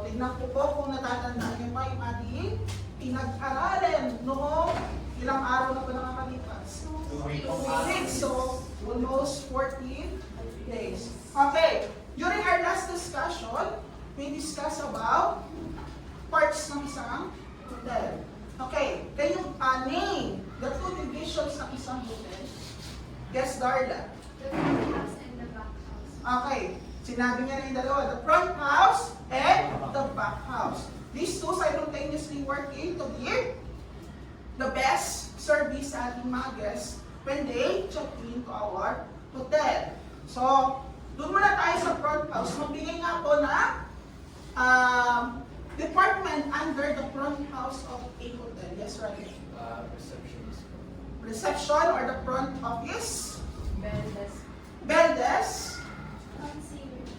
tignan ko po kung natatandaan niyo pa yung ating pinag-aralan noong ilang araw na pa nakakalipas. 2 weeks. So, almost 14 days. Okay. During our last discussion, we discussed about parts ng isang hotel. Okay. Can you name the 2 divisions ng isang hotel? Guess, Darla. The front house and the back house. Okay. Sinabi niya na yung dalawa. The front house and the back house. These two simultaneously working to give the best service sa ating mga guests when they check in to our hotel. So, doon muna tayo sa front house. Magbigay nga po na department under the front house of a hotel. Yes, right? Receptionist. Reception or the front office. Bell desk. Bell desk. Concierge.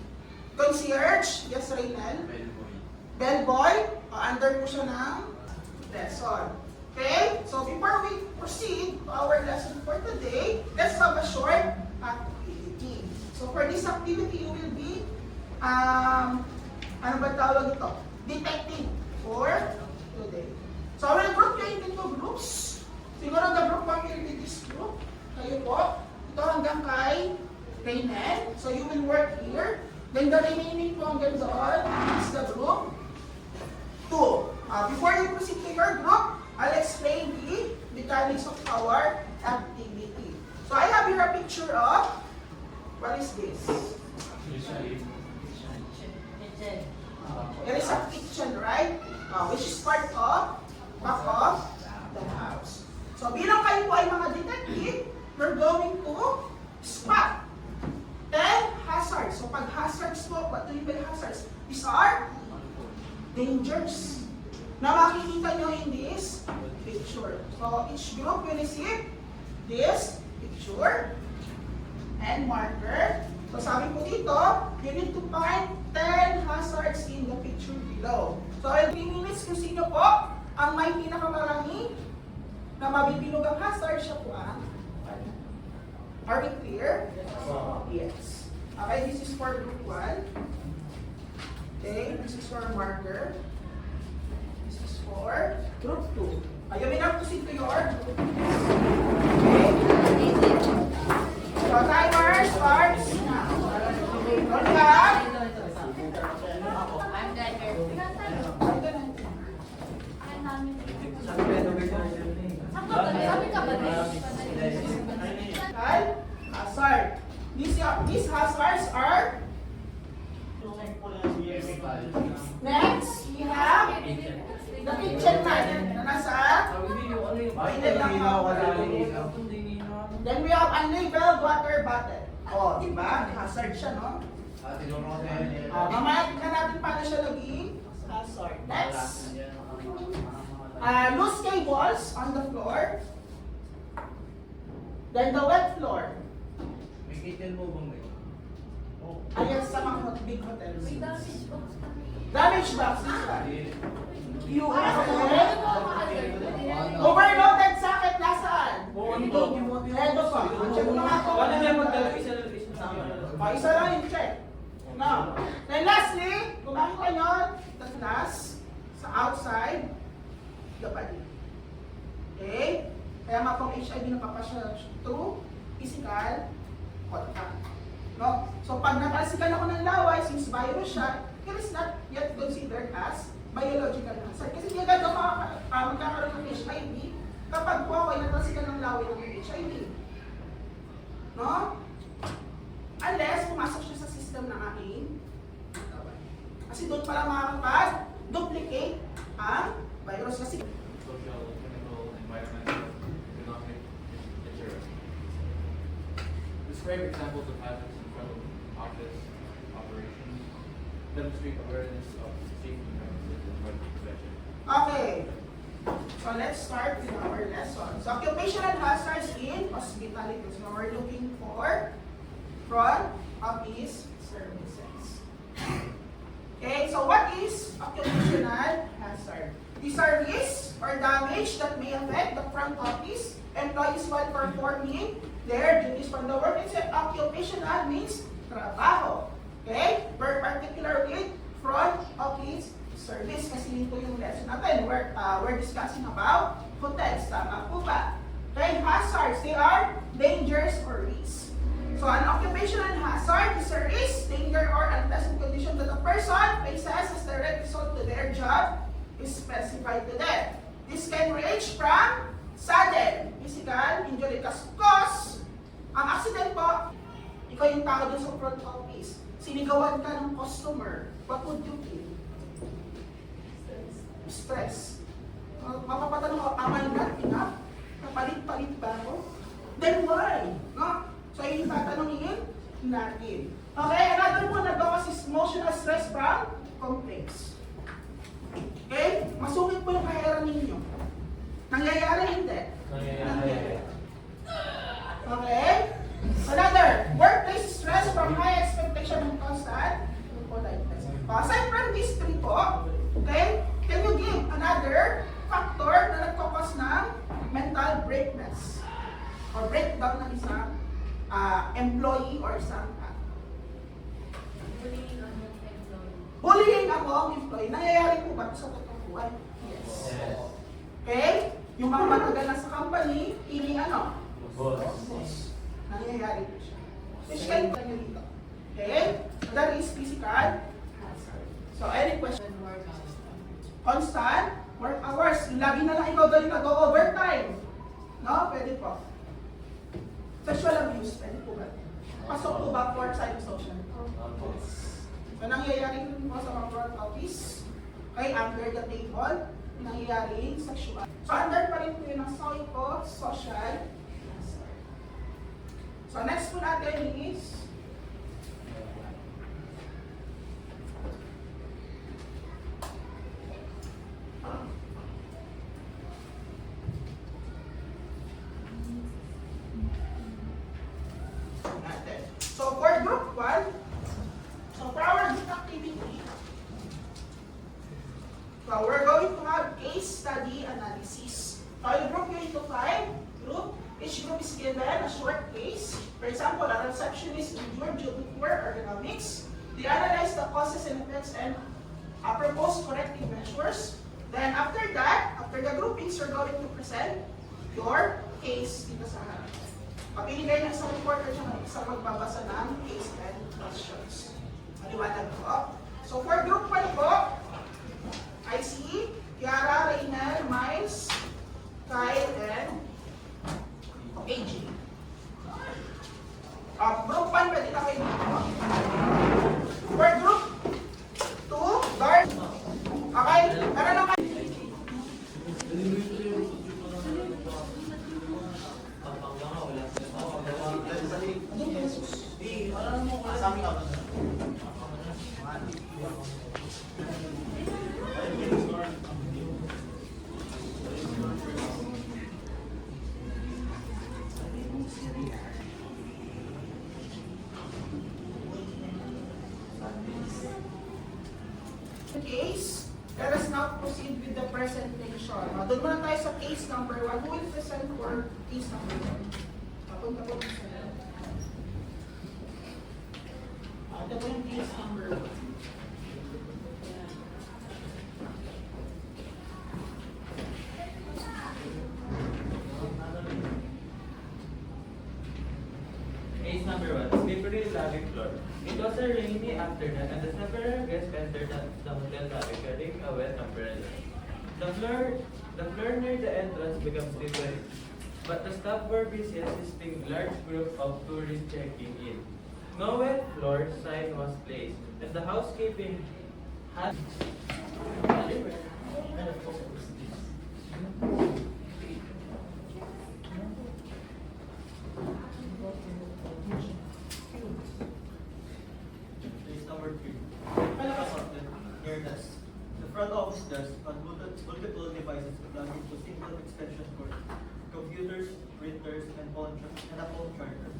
Concierge. Yes, Raynel. Bellboy. Bellboy. Under po siya ng lesson. Okay? So, before we proceed to our lesson for today, let's have a short activity. So, for this activity, you will be, ano ba tawag ito? Detecting for today. So, I will group you into 2 groups. Siguro the group 1 will be this group. Kayo po. Ito hanggang kay Raynel. So, you will work here. Then, the remaining po hanggang doon is the group 2. Before you proceed to your group, I'll explain the mechanics of our activity. So, I have here a picture of, what is this? There is a kitchen, right? Which is part of back of the house. So, bilang kayo po ay mga detective, we're going to spot 10 hazards. So, pag hazards po, what do you mean by hazards? These are dangers na makikita nyo in this picture. So, each group will receive this picture and marker. So, sabi po dito, you need to find 10 hazards in the picture below. So, in 3 minutes, kung sino po ang may pinakamarami na mabibilog ang hazard, siya po ang Are we clear? Yes. Okay, this is for group 1. Okay, this is for marker. This is for group 2. You may not proceed to your group. Okay. So, timer starts now. Roll back. I'm done here. I'm nominated. Sabi ka ba din? Hazard. These hazards are next, we have the kitchen mat na nasa pinag ng Then we have unlabeled water bottle. Oh, di ba? May hazard siya, no? Mamaya tingnan natin paano siya naging hazard. Next, loose cables on the floor. Then the wet floor. May kitchen mo bang may? Ayan sa mga big hotels. May damage box kami. Damage box, this one. You have Overloaded. overloaded socket, nasaan? Hedo pa. Check mo nga ito. Isa lang yung check. Now, then lastly, kung makita nyo, the glass sa outside the body. Okay? Kaya nga pong HIV napapasya through physical contact. No? So pag natalsikan ako ng laway, since virus siya, it is not yet considered as biological hazard. Kasi hindi agad ako magkakaroon ng HIV kapag po ako ay natalsikan ng laway ng HIV. No? Unless pumasok siya sa system ng aking katawan. Kasi doon pala makakapag-duplicate ang virus. Kasi Social, chemical, environmental, economic, etc. Describe examples of hazards in front of office operations. Demonstrate awareness of safety practices and drug prevention. okay. So let's start with our lesson. So occupational hazards in hospitality. So we're looking for front office services. Okay, so what is occupational hazard? These are risks or damage that may affect the front office employees while performing their duties from the work. It's occupational means trabaho. Okay? We're particular with front office service kasi ito yung lesson natin. We're discussing about hotels. Tama po ba? Okay, hazards, they are dangers or risks. So an occupational hazard is a risk, danger, or unpleasant condition that a person faces as direct result to their job is specified to them. This can range from sudden physical injury cause. Ang accident po, ikaw yung tao dun sa front office, sinigawan ka ng customer, what would you feel? Stress. Mapapatanong ako, am I not enough? Napalit-palit ba ako? Then why? No? So yung tatanungin natin. Okay, another one na daw kasi emotional stress from complaints. Okay? Masungit po yung kahera ninyo. Nangyayari hindi? Nangyayari. Okay? Another, workplace stress from high expectation and constant politeness. Aside from these three po, okay, can you give another factor na nagkakos ng mental breakness or breakdown ng isang employee or isang Bullying on your employee. bullying among employee. Nangyayari po ba sa totoong buhay? Yes. Okay? Yung mga matagal na sa company, ini ano? Boss. Nangyayari po siya. Which kind of dito? Okay? So that is physical hazard. So any question? Constant work hours. Lagi na lang ikaw daw yung nag-overtime. No? Pwede po. Sexual abuse. Pwede po ba? Pasok po ba for psychosocial? So nangyayari rin po sa mga front office. Okay, under the table, nangyayari sexual. So under pa rin po yun ang psychosocial. So next po natin is natin. So for group 1, so for our group activity, so we're going to have case study analysis. So you group you into 5 group. Each group is given a short case. For example, a receptionist injured due to poor ergonomics. They analyze the causes and effects and propose corrective measures. Then after that, after the groupings, you're going to present your case dito sa harap. Papili kayo ng isang reporter siya ng isang magbabasa ng case and questions. Maliwanag po. So for group 1 po, I see Kiara, Reynel, Miles, Kyle, and AG. Group 1, pwede na kayo dito. For group 2, guard. Okay, meron na kayo. Case, let us now proceed with the presentation. Doon muna tayo sa case number 1. Who will present for case number 1? Papunta po sa ito po yung case number 1. Case number 1, slippery lobby floor. It was a rainy afternoon and the several guests entered the hotel lobby carrying a wet umbrella. The floor near the entrance became slippery, but the staff were busy assisting large group of tourists checking in. No wet floor sign was placed, and the housekeeping had Case number 3. Near desk. The front office desk on multiple devices belonging to single extension cord, computers, printers, and a phone charger.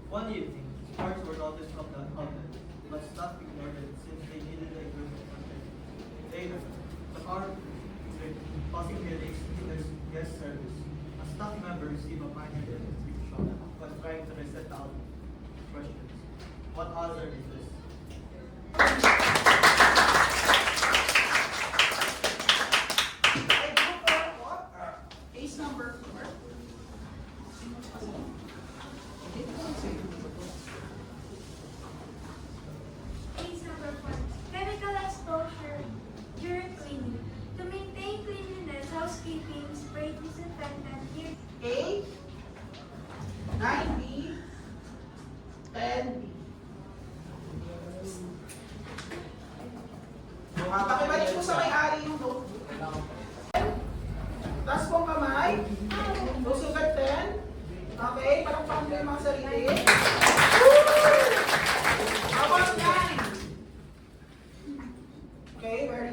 One evening, sparks were noticed from the outlet, but staff ignored it since they needed the equipment for them. Later, the car causing headaches to their guest service. A staff member received a minor electric shock when trying to reset the outlet. Questions. What hazard is this?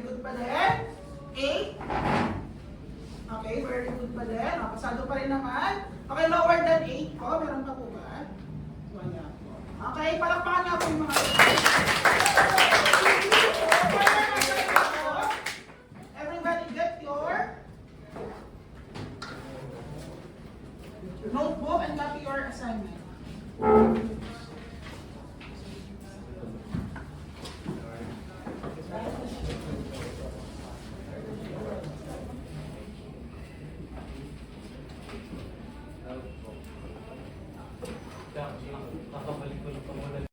Very good pa din. 8. Okay, very good pa din. O, pasado pa rin naman. Okay, lower than 8 po. Meron pa po ba? Wala po. Okay, palakpakan nga po yung mga everybody get your notebook and copy your assignment.